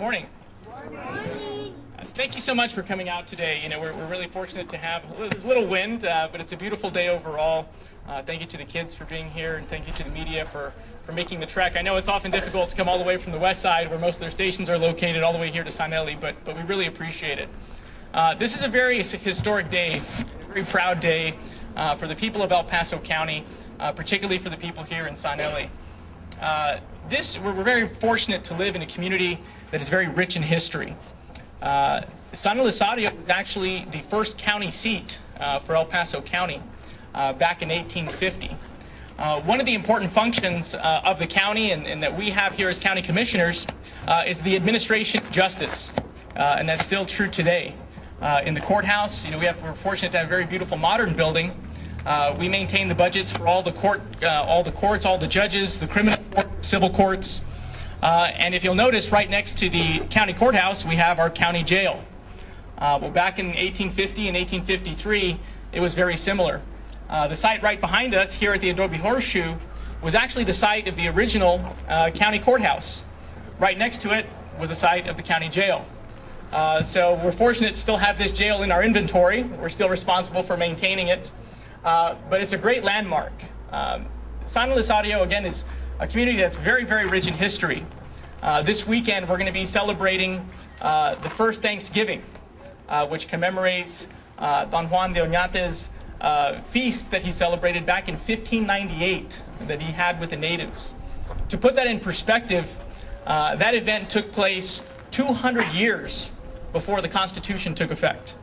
morning. Thank you so much for coming out today. We're really fortunate to have a little wind, but it's a beautiful day overall. Thank you to the kids for being here, and thank you to the media for making the trek. I know it's often difficult to come all the way from the west side, where most of their stations are located, all the way here to San Eli, but we really appreciate it. This is a very historic day, a very proud day for the people of El Paso County, particularly for the people here in San Eli. We're very fortunate to live in a community that is very rich in history. San Elizario was actually the first county seat for El Paso County back in 1850. One of the important functions of the county and that we have here as county commissioners is the administration of justice, and that's still true today. In the courthouse, we're fortunate to have a very beautiful modern building. We maintain the budgets for all the courts, all the judges, the criminal court, civil courts. And if you'll notice, right next to the county courthouse, we have our county jail. Well, back in 1850 and 1853, it was very similar. The site right behind us here at the Adobe Horseshoe was actually the site of the original county courthouse. Right next to it was the site of the county jail. So we're fortunate to still have this jail in our inventory. We're still responsible for maintaining it. But it's a great landmark. San Elizario, again, is a community that's very, very rich in history. This weekend, we're going to be celebrating the first Thanksgiving, which commemorates Don Juan de Oñate's feast that he celebrated back in 1598 that he had with the natives. To put that in perspective, that event took place 200 years before the Constitution took effect.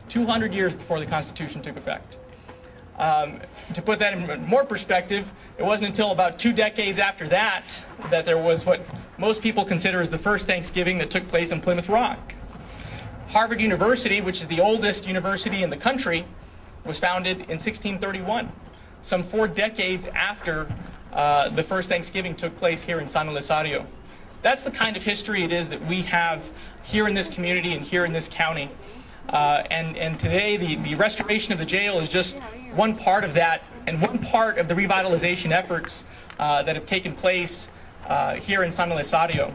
200 years before the Constitution took effect. To put that in more perspective, it wasn't until about 2 decades after that that there was what most people consider as the first Thanksgiving that took place in Plymouth Rock. Harvard University, which is the oldest university in the country, was founded in 1631, some 4 decades after the first Thanksgiving took place here in San Elizario. That's the kind of history it is that we have here in this community and here in this county. And today, the restoration of the jail is just one part of that, and one part of the revitalization efforts that have taken place here in San Elizario.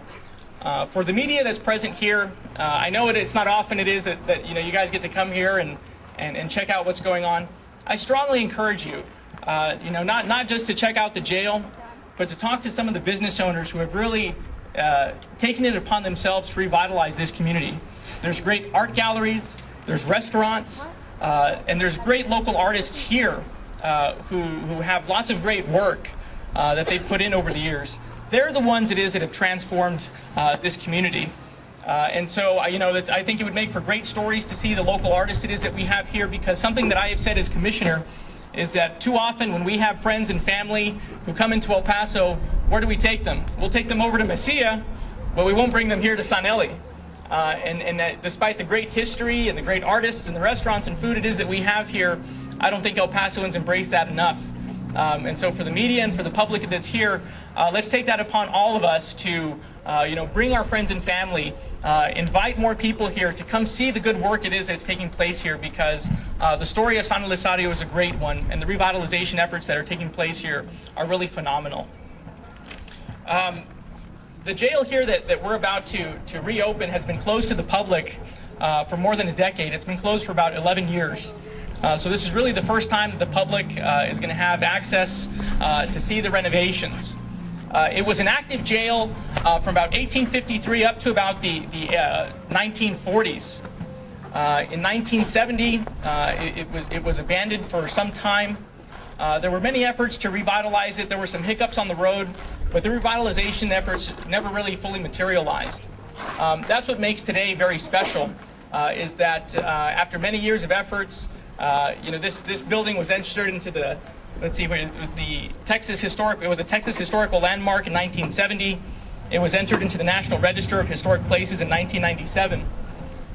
For the media that's present here, I know it's not often it is that you guys get to come here and check out what's going on. I strongly encourage you, not just to check out the jail, but to talk to some of the business owners who have really taken it upon themselves to revitalize this community. There's great art galleries, there's restaurants, and there's great local artists here who have lots of great work that they've put in over the years. They're the ones that have transformed this community. And so, I think it would make for great stories to see the local artists it is that we have here, because something that I have said as commissioner is that too often when we have friends and family who come into El Paso, where do we take them? We'll take them over to Mesilla, but we won't bring them here to San Eli. And that despite the great history and the great artists and the restaurants and food it is that we have here, I don't think El Pasoans embrace that enough. And so for the media and for the public that's here, let's take that upon all of us to bring our friends and family, invite more people here to come see the good work it is that's taking place here, because the story of San Elizario is a great one, and the revitalization efforts that are taking place here are really phenomenal. The jail here that we're about to reopen has been closed to the public for more than a decade. It's been closed for about 11 years. So this is really the first time that the public is going to have access to see the renovations. It was an active jail from about 1853 up to about the 1940s. In 1970, it was abandoned for some time. There were many efforts to revitalize it. There were some hiccups on the road, but the revitalization efforts never really fully materialized. That's what makes today very special, is that after many years of efforts, this building was entered into the, it was a Texas Historical Landmark in 1970. It was entered into the National Register of Historic Places in 1997.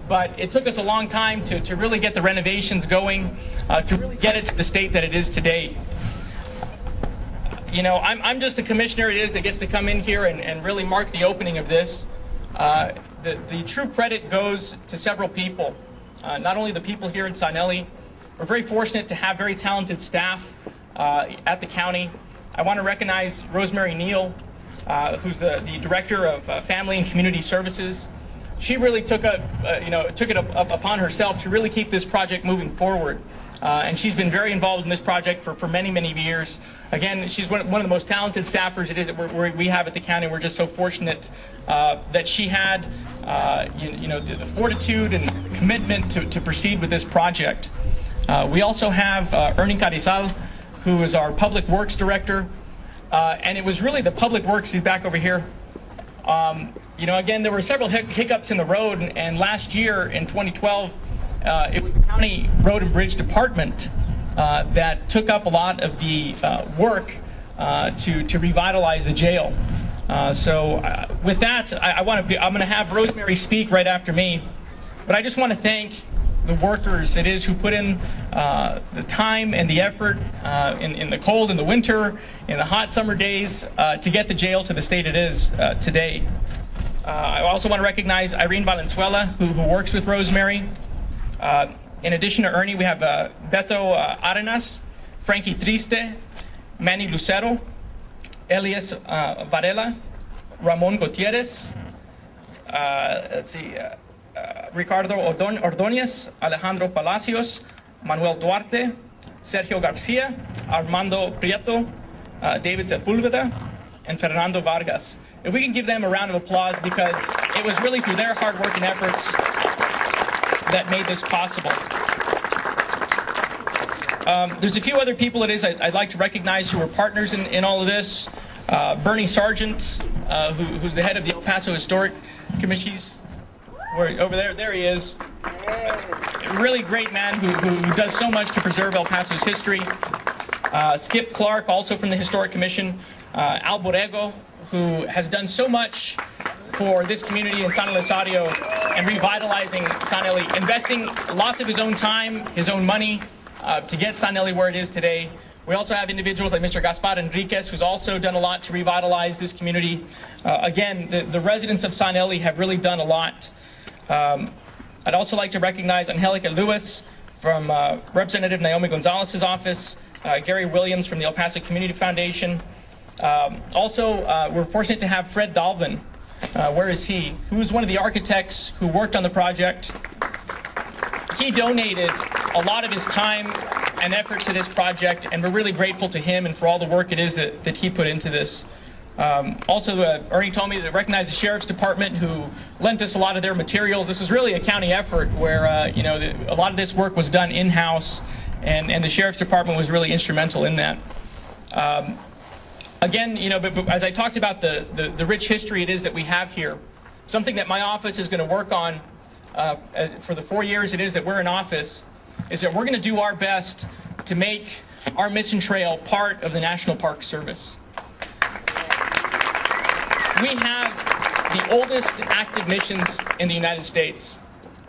But it took us a long time to really get the renovations going, to really get it to the state that it is today. I'm just the commissioner it is that gets to come in here and really mark the opening of this. The true credit goes to several people, not only the people here in San Eli. We're very fortunate to have very talented staff at the county. I want to recognize Rosemary Neal, who's the Director of Family and Community Services. She really took it upon herself to really keep this project moving forward. And she's been very involved in this project for many, many years. Again, she's one of the most talented staffers it is that we have at the county. We're just so fortunate that she had the fortitude and the commitment to proceed with this project. We also have Ernie Carizal, who is our Public Works Director. And it was really the Public Works, he's back over here. Again, there were several hiccups in the road, and last year in 2012, it was the County Road and Bridge Department that took up a lot of the work to revitalize the jail. With that, I'm going to have Rosemary speak right after me, but I just want to thank the workers it is who put in the time and the effort in the cold, in the winter, in the hot summer days to get the jail to the state it is today. I also want to recognize Irene Valenzuela, who works with Rosemary. In addition to Ernie, we have Beto Arenas, Frankie Triste, Manny Lucero, Elias Varela, Ramon Gutierrez, Ricardo Ordóñez, Alejandro Palacios, Manuel Duarte, Sergio Garcia, Armando Prieto, David Sepúlveda, and Fernando Vargas. If we can give them a round of applause, because it was really through their hard work and efforts that made this possible. There's a few other people I'd like to recognize who were partners in all of this. Bernie Sargent, who's the head of the El Paso Historic Committees. Over there he is. A really great man who does so much to preserve El Paso's history. Skip Clark, also from the Historic Commission. Al Borrego, who has done so much for this community in San Elizario and revitalizing San Eli, investing lots of his own time, his own money to get San Eli where it is today. We also have individuals like Mr. Gaspar Enriquez, who's also done a lot to revitalize this community. Again, the residents of San Eli have really done a lot. I'd also like to recognize Angelica Lewis from Representative Naomi Gonzalez's office, Gary Williams from the El Paso Community Foundation. We're fortunate to have Fred Dalvin. Where is he? Who was one of the architects who worked on the project. He donated a lot of his time and effort to this project, and we're really grateful to him and for all the work it is that he put into this. Ernie told me to recognize the Sheriff's Department, who lent us a lot of their materials. This was really a county effort where a lot of this work was done in-house, and the Sheriff's Department was really instrumental in that. Again, but as I talked about the rich history it is that we have here, something that my office is going to work on for the 4 years it is that we're in office, is that we're going to do our best to make our mission trail part of the National Park Service. We have the oldest active missions in the United States.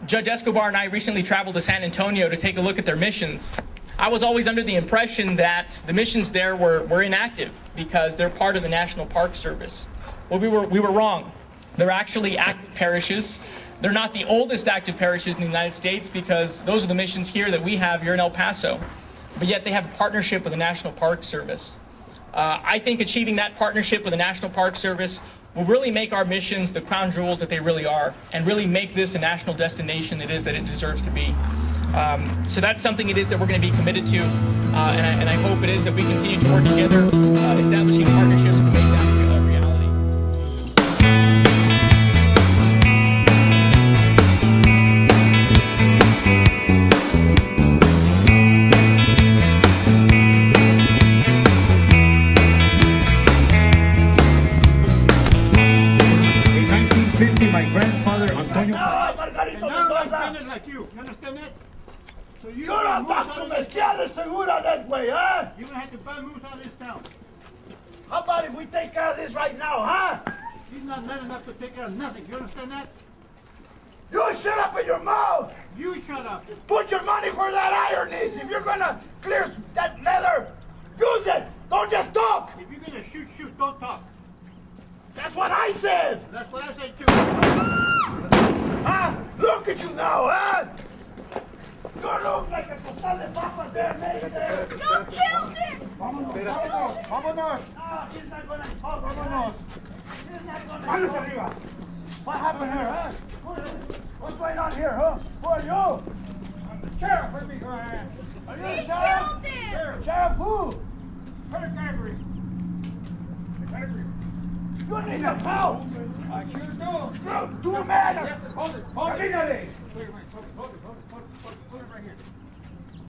Judge Escobar and I recently traveled to San Antonio to take a look at their missions. I was always under the impression that the missions there were inactive because they're part of the National Park Service. Well, we were wrong. They're actually active parishes. They're not the oldest active parishes in the United States because those are the missions here that we have here in El Paso. But yet they have a partnership with the National Park Service. I think achieving that partnership with the National Park Service will really make our missions the crown jewels that they really are, and really make this a national destination it is that it deserves to be. So that's something it is that we're going to be committed to, and I hope it is that we continue to work together, establishing partnerships to make that reality. My grandfather, Antonio. Like you understand that? So you don't talk to me, segura that way, huh? You're gonna have to buy moves out of this town. How about if we take care of this right now, huh? He's not man enough to take care of nothing. You understand that? You shut up in your mouth! You shut up. Put your money where that iron is. If you're gonna clear that leather, use it. Don't just talk. If you're gonna shoot, don't talk. That's what I said. That's what I said too. Huh? Look at you now, huh? You look like a costal de papas there, maybe there. You killed him! Vámonos. Ah, he's not gonna talk. Vámonos. Manos arriba. What happened here, huh? What's going on here, huh? Who are you? I'm the sheriff. What do you mean, who I am? Are you the sheriff? Sheriff who? Credit Gregory. You need some help. I sure do. Do, man. Hold it. Hold it. Hold it right here.